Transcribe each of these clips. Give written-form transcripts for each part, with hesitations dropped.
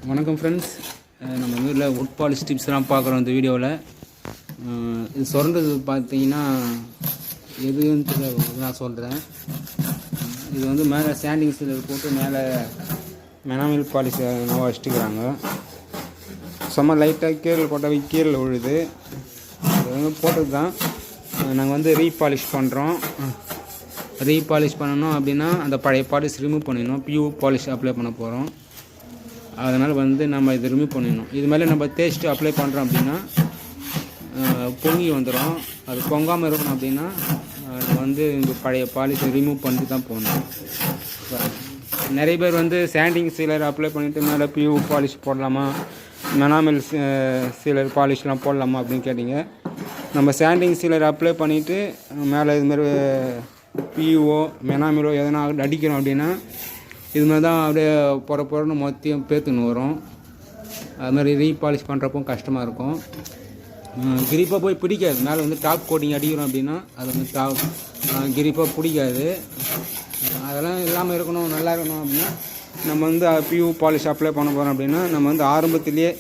வணக்கம் ஃப்ரெண்ட்ஸ், நம்ம வீட்டில் வுட் பாலிஷ் டிப்ஸ்லாம் பார்க்குறோம் இந்த வீடியோவில். இது சுரண்டது பார்த்தீங்கன்னா எதுன்னு நான் சொல்கிறேன். இது வந்து மேலே சாண்டிங் சீலர் போட்டு மேலே மெனாமில் பாலிஷ் நோவா வச்சுட்டுக்கிறாங்க. சும்மா லைட்டாக கீரல் போட்டால் கீரல் விழுது. அது வந்து போட்டது தான். நாங்கள் வந்து ரீபாலிஷ் பண்ணுறோம். ரீபாலிஷ் பண்ணணும் அப்படின்னா அந்த பழைய பாலிஷ் ரிமூவ் பண்ணிடணும். பியூ பாலிஷ் அப்ளை பண்ண போகிறோம். அதனால் வந்து நம்ம இதை ரிமூவ் பண்ணிடணும். இது மேலே நம்ம தேய்ச்சிட்டு அப்ளை பண்ணுறோம் அப்படின்னா பொங்கி வந்துடும். அது பொங்காமல் இருக்கணும் அப்படின்னா அது வந்து இந்த பழைய பாலிஷை ரிமூவ் பண்ணிட்டு தான் போகணும். நிறைய பேர் வந்து சாண்டிங் சீலர் அப்ளை பண்ணிவிட்டு மேலே பியூ பாலிஷ் போடலாமா, மெனாமில் சீலர் பாலிஷ்லாம் போடலாமா அப்படின்னு கேட்டிங்க. நம்ம சாண்டிங் சீலர் அப்ளை பண்ணிவிட்டு மேலே இதுமாரி பியூஓ மெனாமிலோ எதனா அடிக்கிறோம் அப்படின்னா இது மாதிரி தான் அப்படியே பொறன்னு மொத்தையும் பேத்துன்னு வரும். அது மாதிரி ரீபாலிஷ் பண்ணுறப்போ கஷ்டமாக இருக்கும். கிரிப்பாக போய் பிடிக்காது. மேலே வந்து டாப் கோட்டிங் அடிக்கிறோம் அப்படின்னா அது வந்து கிரிப்பாக பிடிக்காது. அதெல்லாம் இல்லாமல் இருக்கணும், நல்லா இருக்கணும் அப்படின்னா நம்ம வந்து பியூ பாலிஷ் அப்ளை பண்ண போகிறோம் அப்படின்னா நம்ம வந்து ஆரம்பத்துலேயே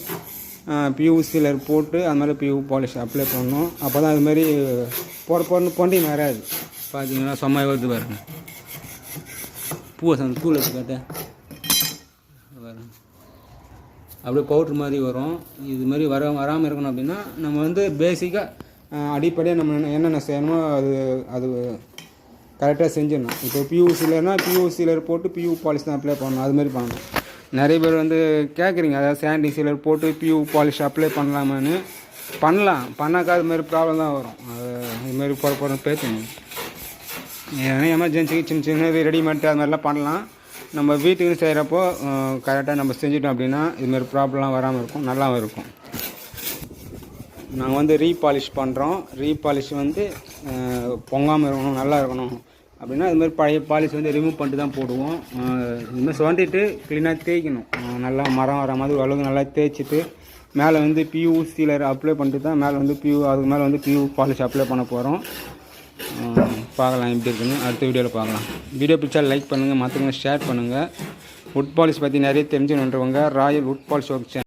பியூ சீலர் போட்டு அது மாதிரி பியூ பாலிஷ் அப்ளை பண்ணணும். அப்போ தான் அதுமாரி பொறன்னு பொண்டி வராது. பார்த்தீங்கன்னா சும்மா வருது பாருங்க. பூவை தூள் வச்சு காட்டேன் வரும், அப்படியே பவுட்ரு மாதிரி வரும். இது மாதிரி வராமல் இருக்கணும் அப்படின்னா நம்ம வந்து பேசிக்காக அடிப்படையாக நம்ம என்னென்ன செய்யணுமோ அது கரெக்டாக செஞ்சிடணும். இப்போ பியூ சீலர்னால் பியூ சீலர் போட்டு பியூ பாலிஷ் தான் அப்ளை பண்ணணும். அதுமாதிரி பண்ணணும். நிறைய பேர் வந்து கேட்குறீங்க, அதாவது சாண்டிங் சீலர் போட்டு பியூ பாலிஷ் அப்ளை பண்ணலாமான்னு. பண்ணாக்கா அதுமாரி ப்ராப்ளம் தான் வரும். இதுமாரி பொறன்னு பேசணும். ஏன்னா எமர்ஜென்சிக்கு சின்ன சின்ன ரெடிமேட் அது மாதிரிலாம் பண்ணலாம். நம்ம வீட்டுக்கு செய்கிறப்போ கரெக்டாக நம்ம செஞ்சிட்டோம் அப்படின்னா இதுமாரி ப்ராப்ளம்லாம் வராமல் இருக்கும், நல்லாவும் இருக்கும். நாங்கள் வந்து ரீபாலிஷ் பண்ணுறோம். ரீபாலிஷ் வந்து பொங்காமல் இருக்கணும், நல்லா இருக்கணும் அப்படின்னா இதுமாதிரி பழைய பாலிஷ் வந்து ரிமூவ் பண்ணிட்டு தான் போடுவோம். இதுமாதிரி சுரண்டிட்டு க்ளீனாக தேய்க்கணும். நல்லா மரம் வர மாதிரி அளவுக்கு நல்லா தேய்ச்சிட்டு மேலே வந்து பியூ சீலர் அப்ளை பண்ணிட்டு தான் மேலே வந்து அதுக்கு மேலே வந்து பியூ பாலிஷ் அப்ளை பண்ண போகிறோம். பார்க்கலாம் எப்படி இருக்குன்னு அடுத்த வீடியோவில் பார்க்கலாம். வீடியோ பிடிச்சா லைக் பண்ணுங்கள், மற்றவங்க ஷேர் பண்ணுங்கள். வுட் பாலிஷ் பற்றி நிறைய தெரிஞ்சுக்கணுன்றவங்க royal wood polish work channel